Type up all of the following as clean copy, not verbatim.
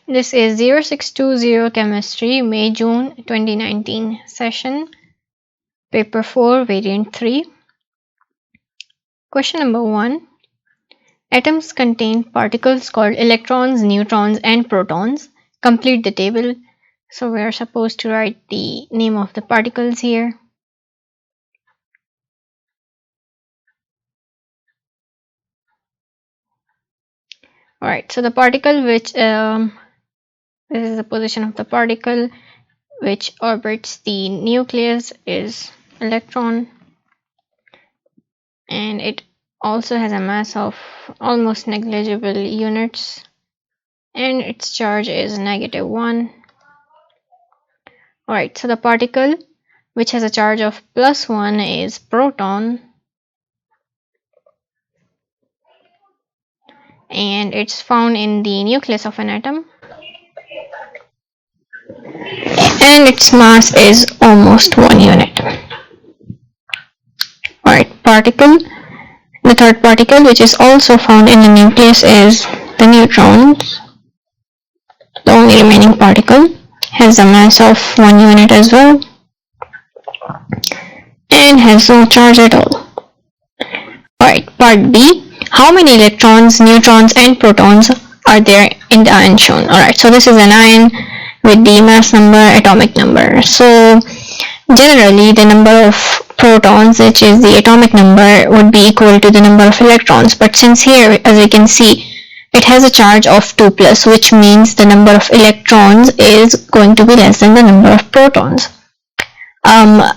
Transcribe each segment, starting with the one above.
This is 0620 Chemistry, May-June 2019 session, Paper 4, Variant 3. Question number 1. Atoms contain particles called electrons, neutrons, and protons. Complete the table. So we are supposed to write the name of the particles here. Alright, so the particle which this is the position of the particle which orbits the nucleus is electron, and it also has a mass of almost negligible units, and its charge is -1. Alright, so the particle which has a charge of +1 is proton, and it's found in the nucleus of an atom, and its mass is almost 1 unit. Alright, the third particle which is also found in the nucleus is the neutrons. The only remaining particle has a mass of 1 unit as well and has no charge at all. Alright, part B. How many electrons, neutrons, and protons are there in the ion shown? Alright, so this is an ion with the mass number, atomic number. So generally the number of protons, which is the atomic number, would be equal to the number of electrons, but since here, as we can see, it has a charge of 2+, which means the number of electrons is going to be less than the number of protons.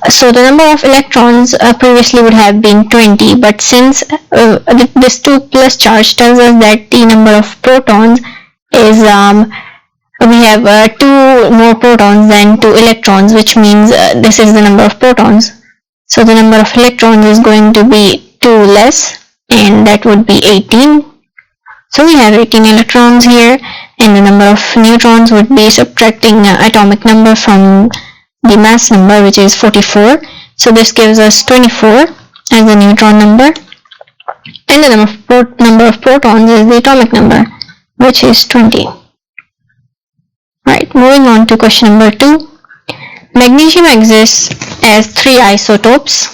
So the number of electrons previously would have been 20, but since this 2+ charge tells us that the number of protons is we have 2 more protons than 2 electrons, which means this is the number of protons. So the number of electrons is going to be 2 less, and that would be 18. So we have 18 electrons here, and the number of neutrons would be subtracting atomic number from the mass number, which is 44. So this gives us 24 as the neutron number, and the number of protons is the atomic number, which is 20. Right, moving on to question number 2. Magnesium exists as 3 isotopes.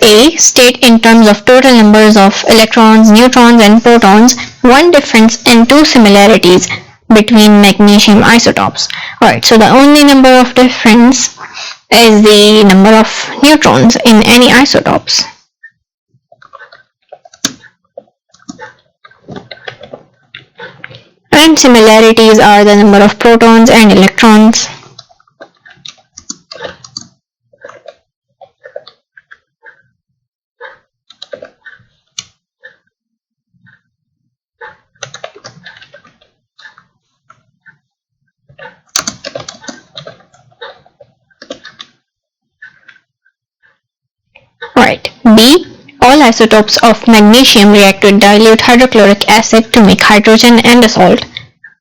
A. State in terms of total numbers of electrons, neutrons, and protons one difference and 2 similarities between magnesium isotopes. Alright, so the only number of difference is the number of neutrons in any isotopes. And similarities are the number of protons and electrons. Alright, B. All isotopes of magnesium react with dilute hydrochloric acid to make hydrogen and a salt.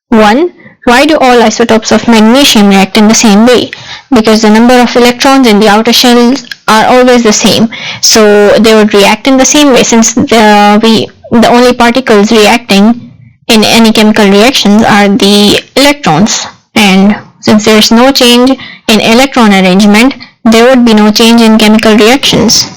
1. Why do all isotopes of magnesium react in the same way? Because the number of electrons in the outer shells are always the same, so they would react in the same way, since the only particles reacting in any chemical reactions are the electrons, and since there is no change in electron arrangement, there would be no change in chemical reactions.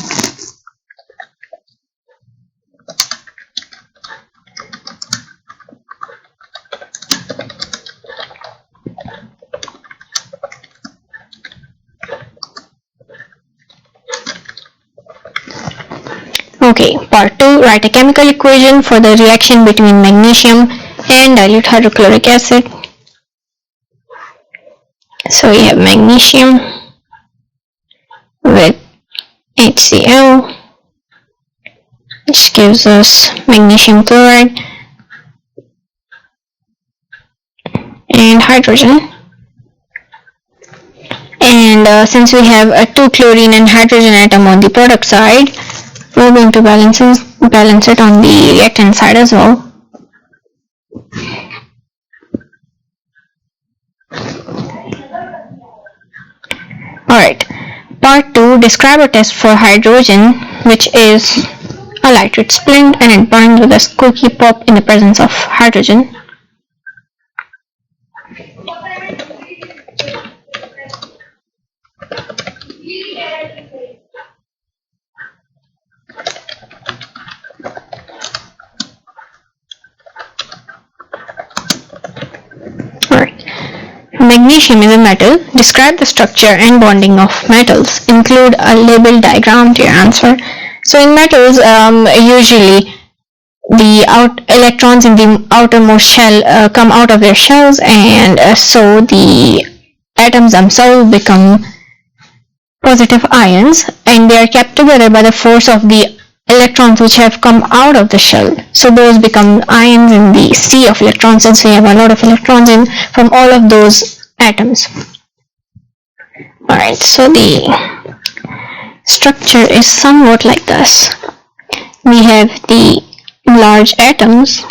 Okay, part 2. Write a chemical equation for the reaction between magnesium and dilute hydrochloric acid. So we have magnesium with HCl, which gives us magnesium chloride and hydrogen. And since we have a 2 chlorine and hydrogen atom on the product side, we're going to balance it on the reactant side as well. Alright, part 2. Describe a test for hydrogen, which is a lighted splint and it burns with a squeaky pop in the presence of hydrogen. Alright. Magnesium is a metal. Describe the structure and bonding of metals. Include a label diagram to your answer. So in metals, usually the electrons in the outermost shell come out of their shells, and so the atoms themselves become positive ions, and they are kept together by the force of the electrons which have come out of the shell. So those become ions in the sea of electrons, and so you have a lot of electrons in from all of those atoms. Alright, so the structure is somewhat like this. We have the large atoms,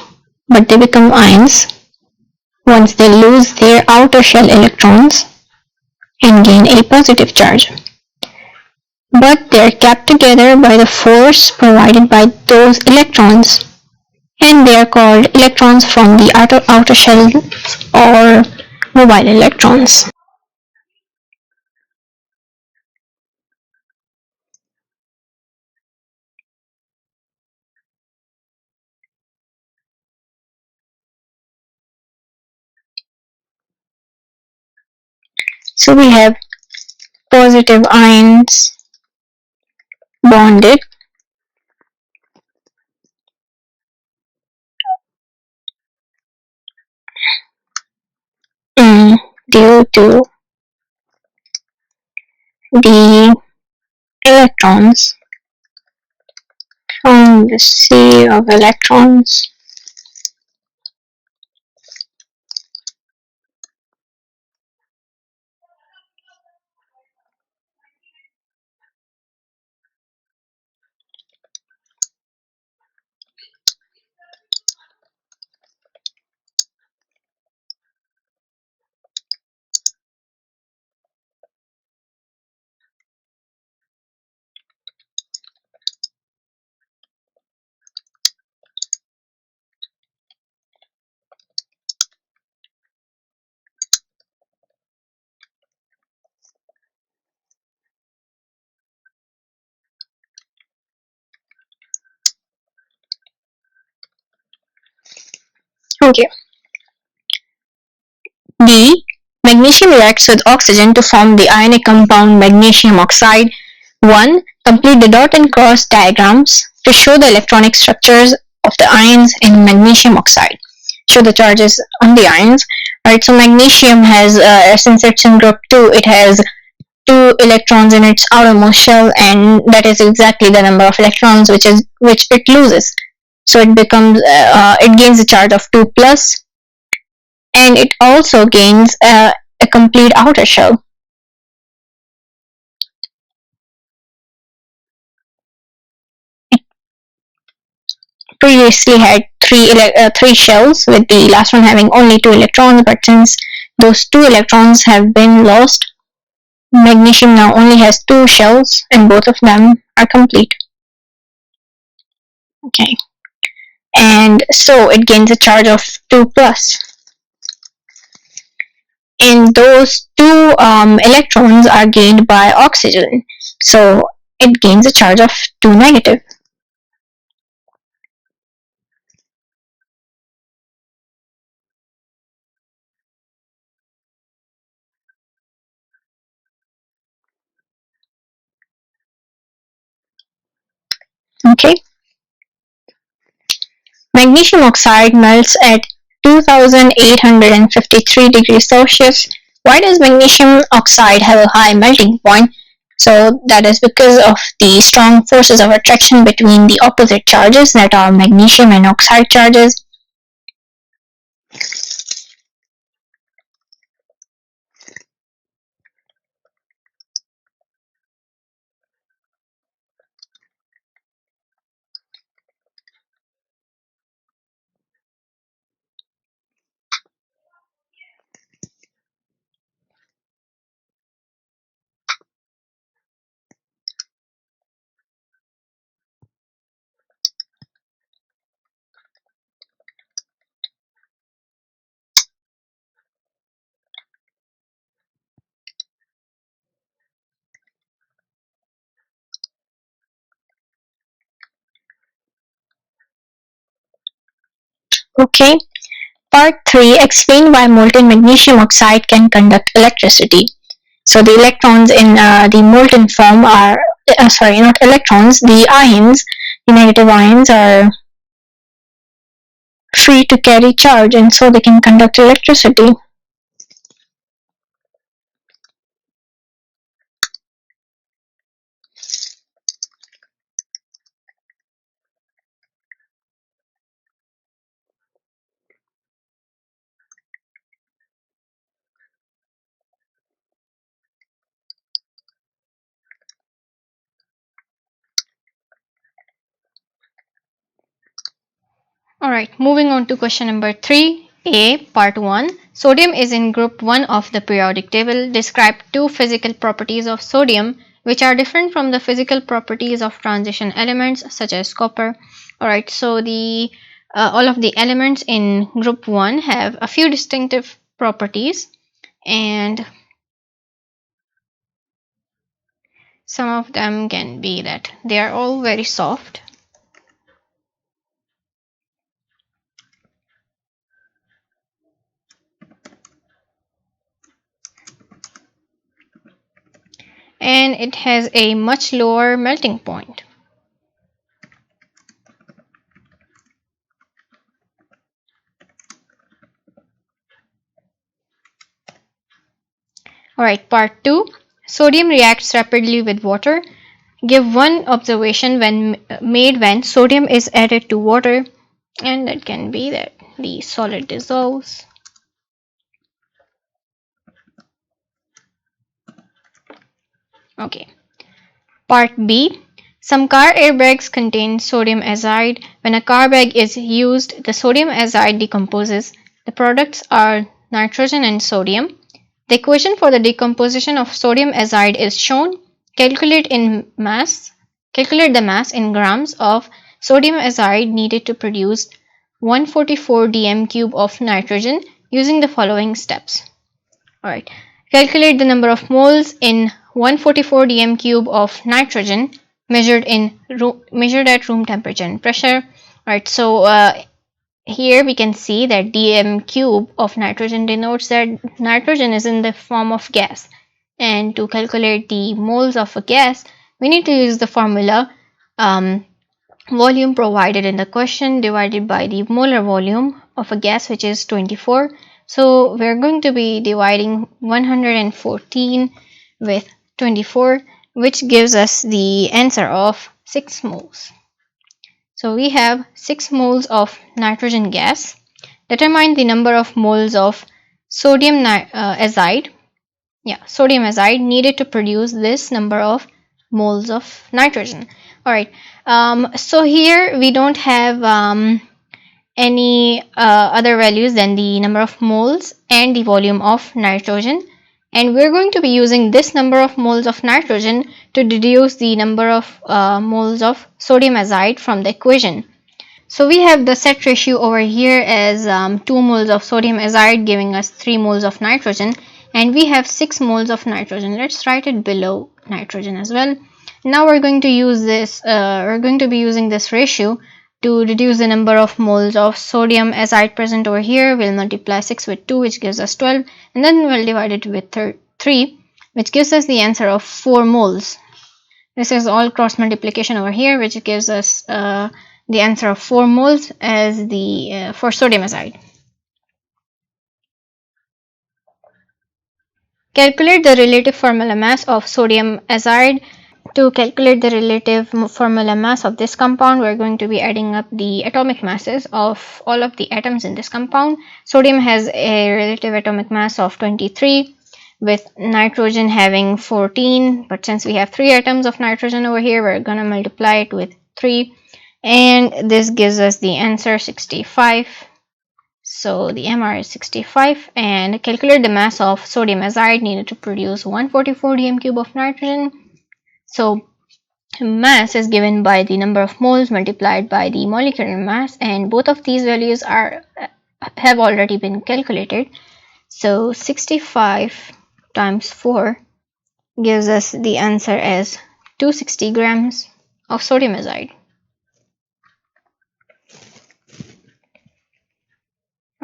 but they become ions once they lose their outer shell electrons and gain a positive charge. But they are kept together by the force provided by those electrons, and they are called electrons from the outer shell or mobile electrons. So we have positive ions bonded due to the electrons from the sea of electrons Okay. B. Magnesium reacts with oxygen to form the ionic compound magnesium oxide. 1. Complete the dot and cross diagrams to show the electronic structures of the ions in magnesium oxide. Show the charges on the ions. Right, so magnesium has, since it's in group 2, it has 2 electrons in its outermost shell, and that is exactly the number of electrons which it loses. So it gains a charge of 2 plus, and it also gains a complete outer shell. It previously had three shells, with the last one having only 2 electrons, but since those 2 electrons have been lost, magnesium now only has 2 shells, and both of them are complete. Okay, and so it gains a charge of 2 plus. And those 2 electrons are gained by oxygen, so it gains a charge of 2 negative. Okay, magnesium oxide melts at 2853 degrees Celsius. Why does magnesium oxide have a high melting point? So that is because of the strong forces of attraction between the opposite charges, that are magnesium and oxide charges. Okay. Part 3. Explain why molten magnesium oxide can conduct electricity. So the electrons in the molten form are, sorry, not electrons, the ions, the negative ions are free to carry charge and so they can conduct electricity. Alright, moving on to question number 3a, part 1. Sodium is in group 1 of the periodic table. Describe two physical properties of sodium which are different from the physical properties of transition elements such as copper. Alright, so the all of the elements in group 1 have a few distinctive properties, and some of them can be that they are all very soft, and it has a much lower melting point. Alright, part 2. Sodium reacts rapidly with water. Give one observation when made when sodium is added to water, and that can be that the solid dissolves. Okay. Part B. Some car airbags contain sodium azide. When a car bag is used, the sodium azide decomposes. The products are nitrogen and sodium. The equation for the decomposition of sodium azide is shown. Calculate the mass in grams of sodium azide needed to produce 144 dm cube of nitrogen using the following steps. Alright, calculate the number of moles in 144 dm cube of nitrogen measured at room temperature and pressure. Alright, so here we can see that dm cube of nitrogen denotes that nitrogen is in the form of gas, and to calculate the moles of a gas we need to use the formula volume provided in the question divided by the molar volume of a gas, which is 24. So we're going to be dividing 114 with 24, which gives us the answer of 6 moles. So we have 6 moles of nitrogen gas. Determine the number of moles of sodium azide needed to produce this number of moles of nitrogen. Alright, so here we don't have any other values than the number of moles and the volume of nitrogen, and we're going to be using this number of moles of nitrogen to deduce the number of moles of sodium azide from the equation. So we have the set ratio over here as 2 moles of sodium azide giving us 3 moles of nitrogen, and we have 6 moles of nitrogen. Let's write it below nitrogen as well. Now we're going to use this we're going to be using this ratio to reduce the number of moles of sodium azide present over here. We'll multiply 6 with 2, which gives us 12, and then we'll divide it with 3, which gives us the answer of 4 moles. This is all cross multiplication over here, which gives us the answer of 4 moles as the for sodium azide. Calculate the relative formula mass of sodium azide. To calculate the relative formula mass of this compound, we're going to be adding up the atomic masses of all of the atoms in this compound. Sodium has a relative atomic mass of 23, with nitrogen having 14, but since we have 3 atoms of nitrogen over here, we're going to multiply it with 3, and this gives us the answer 65. So the MR is 65, and calculate the mass of sodium azide needed to produce 144 dm cube of nitrogen. So mass is given by the number of moles multiplied by the molecular mass, and both of these values have already been calculated. So 65 times 4 gives us the answer as 260 grams of sodium azide.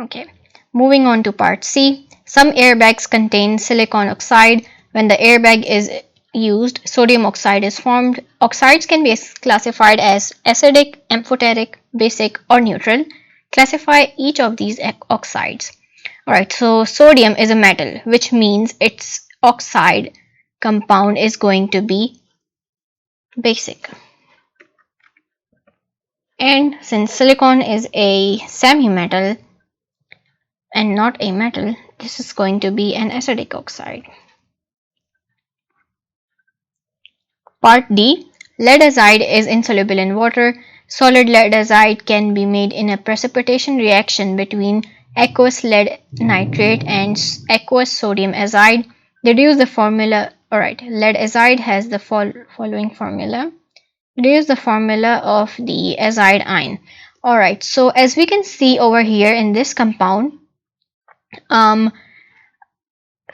Okay, moving on to part C. Some airbags contain silicon oxide. When the airbag is used, sodium oxide is formed. Oxides can be classified as acidic, amphoteric, basic, or neutral. Classify each of these oxides. Alright, so sodium is a metal, which means its oxide compound is going to be basic. And since silicon is a semi-metal and not a metal, this is going to be an acidic oxide. Part D. Lead acid is insoluble in water. Solid lead acid can be made in a precipitation reaction between aqueous lead nitrate and aqueous sodium acid. Deduce the formula. Alright, lead acid has the following formula. Deduce the formula of the acid ion. Alright, so as we can see over here in this compound,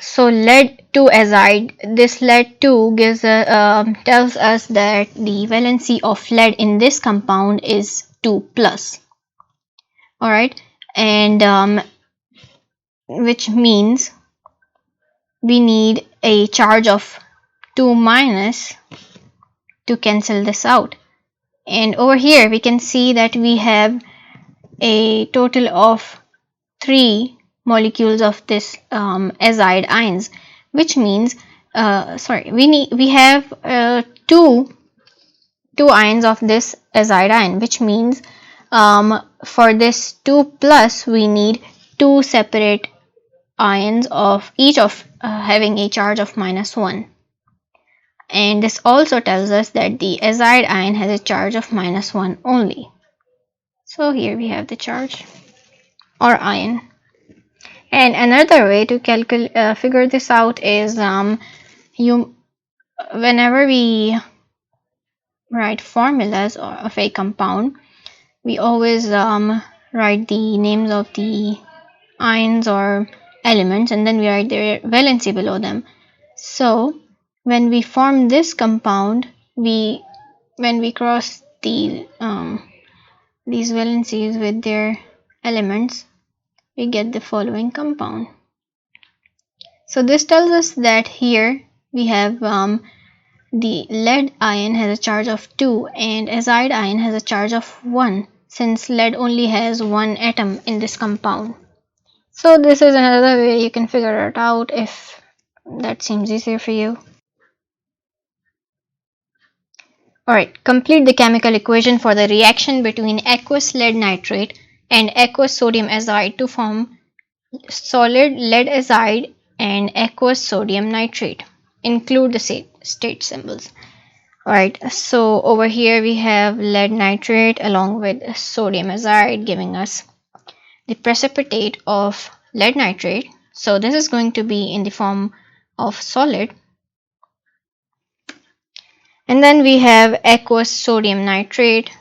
so lead 2 acid, this lead 2 tells us that the valency of lead in this compound is 2 plus. Alright, and which means we need a charge of 2 minus to cancel this out. And over here we can see that we have a total of 3 molecules of this acid ions, which means we have two ions of this acid ion, which means for this 2 plus we need 2 separate ions of each of having a charge of -1. And this also tells us that the acid ion has a charge of -1 only. So here we have the charge or ion. And another way to figure this out is whenever we write formulas of a compound, we always write the names of the ions or elements, and then we write their valency below them. So when we form this compound, when we cross these valencies with their elements, we get the following compound. So this tells us that here we have the lead ion has a charge of 2 and acid ion has a charge of 1, since lead only has 1 atom in this compound. So this is another way you can figure it out if that seems easier for you. Alright, complete the chemical equation for the reaction between aqueous lead nitrate and aqueous sodium acid to form solid lead acid and aqueous sodium nitrate. Include the state symbols. Alright, so over here we have lead nitrate along with sodium acid giving us the precipitate of lead nitrate. So this is going to be in the form of solid. And then we have aqueous sodium nitrate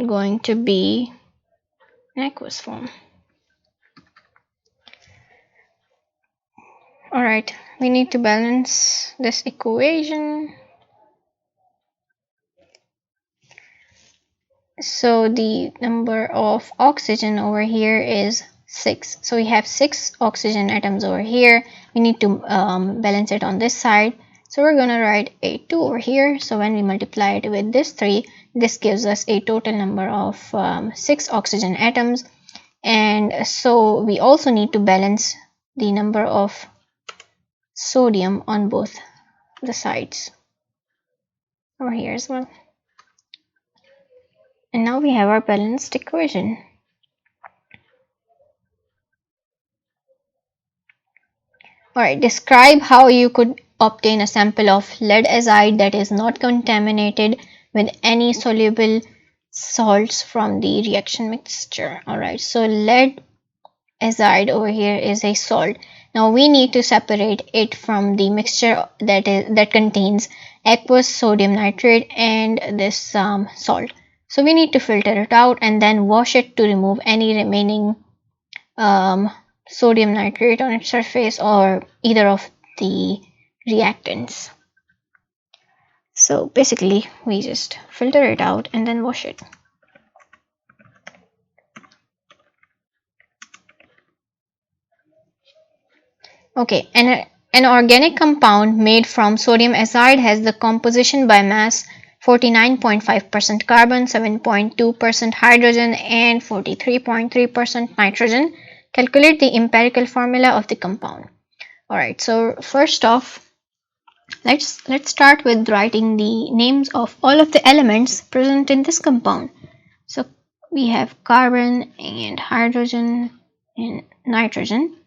going to be in aqueous form. Alright, we need to balance this equation. So the number of oxygen over here is 6. So we have 6 oxygen atoms over here. We need to balance it on this side. So we're going to write a 2 over here. So when we multiply it with this 3, this gives us a total number of 6 oxygen atoms. And so we also need to balance the number of sodium on both the sides over here as well. And now we have our balanced equation. Alright, describe how you could obtain a sample of lead acid that is not contaminated with any soluble salts from the reaction mixture. Alright, so lead acid over here is a salt. Now we need to separate it from the mixture that contains aqueous sodium nitrate and this salt. So we need to filter it out and then wash it to remove any remaining sodium nitrate on its surface or either of the reactants. So basically we just filter it out and then wash it. Okay, an organic compound made from sodium azide has the composition by mass 49.5% carbon, 7.2% hydrogen, and 43.3% nitrogen. Calculate the empirical formula of the compound. Alright, so first off, let's start with writing the names of all of the elements present in this compound. So we have carbon and hydrogen and nitrogen.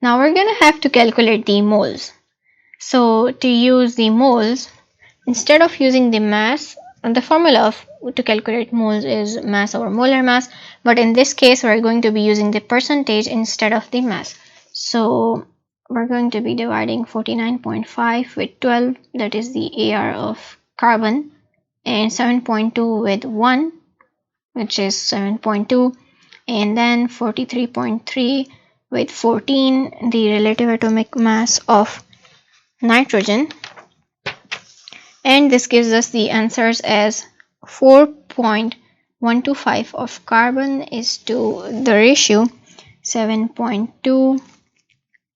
Now we're going to have to calculate the moles. So to use the moles, instead of using the mass, the formula to calculate moles is mass over molar mass, but in this case we're going to be using the percentage instead of the mass. So we're going to be dividing 49.5 with 12, that is the AR of carbon, and 7.2 with 1, which is 7.2, and then 43.3 with 14, the relative atomic mass of nitrogen, and this gives us the answers as 4.125 of carbon is to the ratio 7.2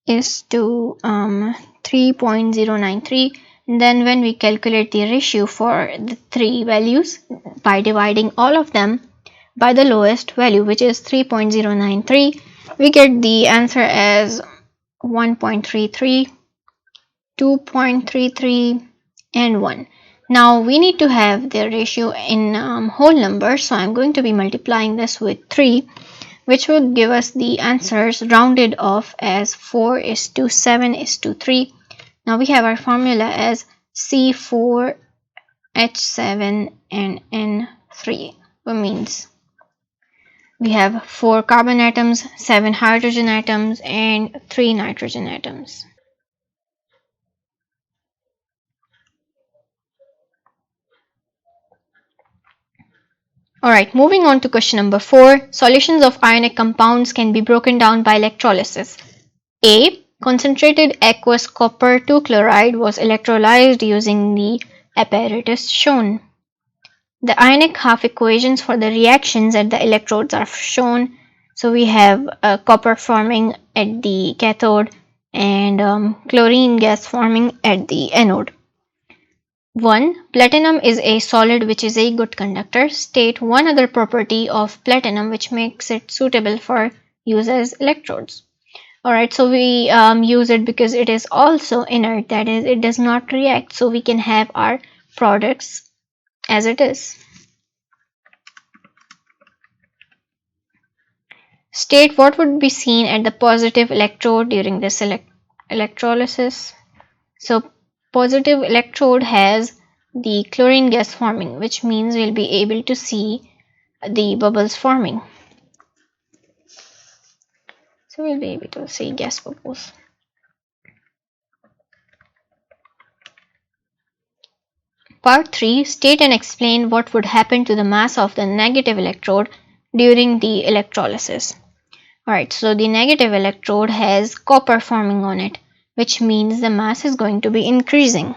is to 3.093. And then when we calculate the ratio for the three values by dividing all of them by the lowest value, which is 3.093, we get the answer as 1.33, 2.33, and 1. Now we need to have the ratio in whole numbers, so I'm going to be multiplying this with 3, which will give us the answers rounded off as 4 is to 7 is to 3. Now we have our formula as C4H7 and N3, which means we have 4 carbon atoms, 7 hydrogen atoms, and 3 nitrogen atoms. Alright, moving on to question number 4. Solutions of ionic compounds can be broken down by electrolysis. A. Concentrated aqueous copper 2 chloride was electrolyzed using the apparatus shown. The ionic half equations for the reactions at the electrodes are shown. So we have copper forming at the cathode and chlorine gas forming at the anode. 1. Platinum is a solid which is a good conductor. State one other property of platinum which makes it suitable for use as electrodes. Alright, so we use it because it is also inert, that is, it does not react, so we can have our products as it is. State what would be seen at the positive electrode during this electrolysis. So positive electrode has the chlorine gas forming, which means we'll be able to see the bubbles forming. So we'll be able to see gas bubbles. Part 3. State and explain what would happen to the mass of the negative electrode during the electrolysis. Alright, so the negative electrode has copper forming on it, which means the mass is going to be increasing.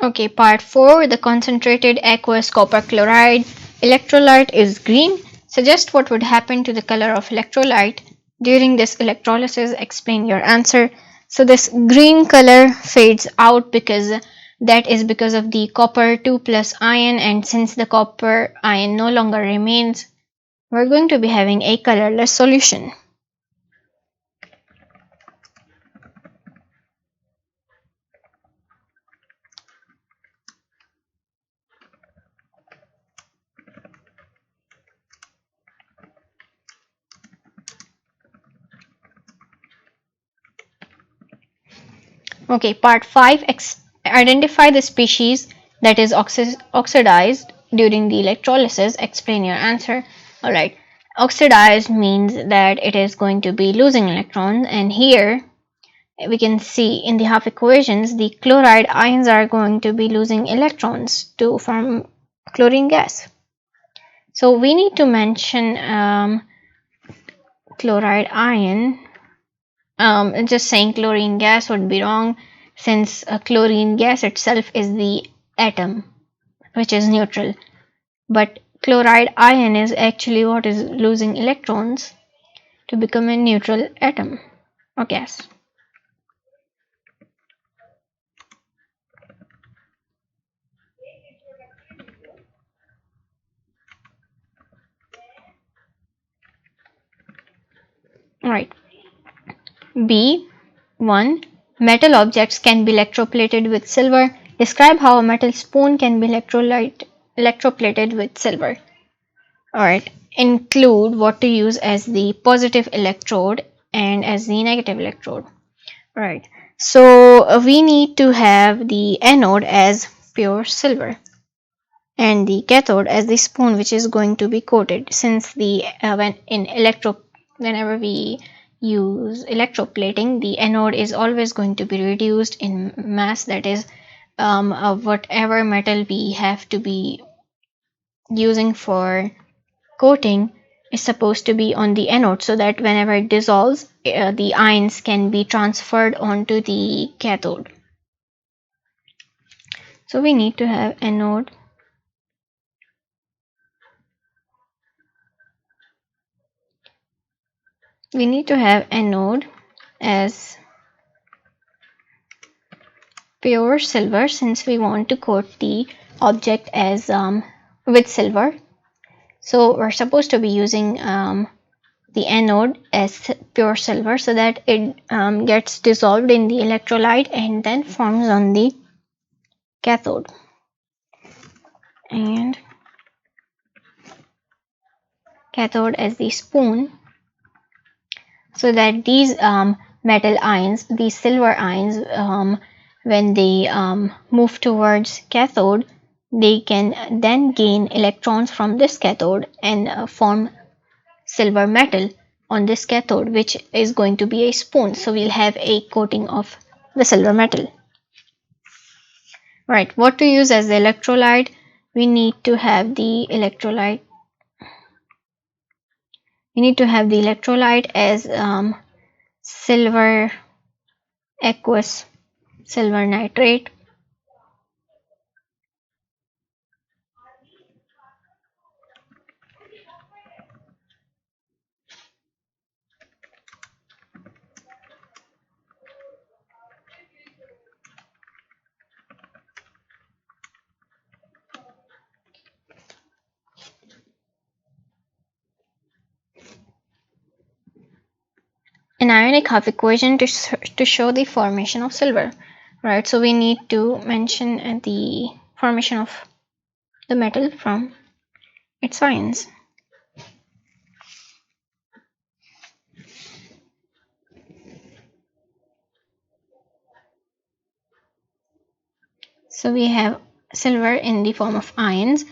Okay, part 4. The concentrated aqueous copper chloride electrolyte is green. Suggest what would happen to the color of electrolyte during this electrolysis. Explain your answer. So this green color fades out because that is because of the copper 2 plus ion, and since the copper ion no longer remains, we're going to be having a colorless solution. Okay, part 5. Identify the species that is oxidized during the electrolysis. Explain your answer. Alright, Oxidized means that it is going to be losing electrons, and here we can see in the half equations the chloride ions are going to be losing electrons to form chlorine gas. So we need to mention chloride ion. Just saying chlorine gas would be wrong, since chlorine gas itself is the atom which is neutral, but chloride ion is actually what is losing electrons to become a neutral atom or gas. Alright. B1. Metal objects can be electroplated with silver. Describe how a metal spoon can be electroplated with silver. Alright. Include what to use as the positive electrode and as the negative electrode. Alright. So we need to have the anode as pure silver and the cathode as the spoon which is going to be coated, since the whenever we use electroplating, the anode is always going to be reduced in mass, that is whatever metal we have to be using for coating is supposed to be on the anode, so that whenever it dissolves, the ions can be transferred onto the cathode. So we need to have anode as pure silver, since we want to coat the object as with silver. So we're supposed to be using the anode as pure silver, so that it gets dissolved in the electrolyte and then forms on the cathode. And cathode as the spoon, so that these metal ions, these silver ions, when they move towards cathode, they can then gain electrons from this cathode and form silver metal on this cathode, which is going to be a spoon. So we'll have a coating of the silver metal. Right, what to use as the electrolyte? We need to have the electrolyte. As silver aqueous silver nitrate. An ionic half equation to show the formation of silver. Right, so we need to mention the formation of the metal from its ions. So we have silver in the form of ions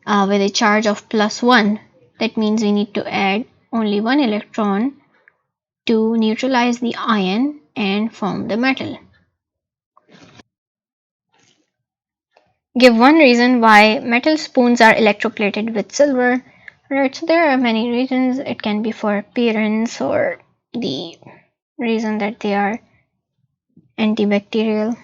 with a charge of +1. That means we need to add only one electron to neutralize the ion and form the metal. Give one reason why metal spoons are electroplated with silver. Right, so there are many reasons. It can be for appearance or the reason that they are antibacterial.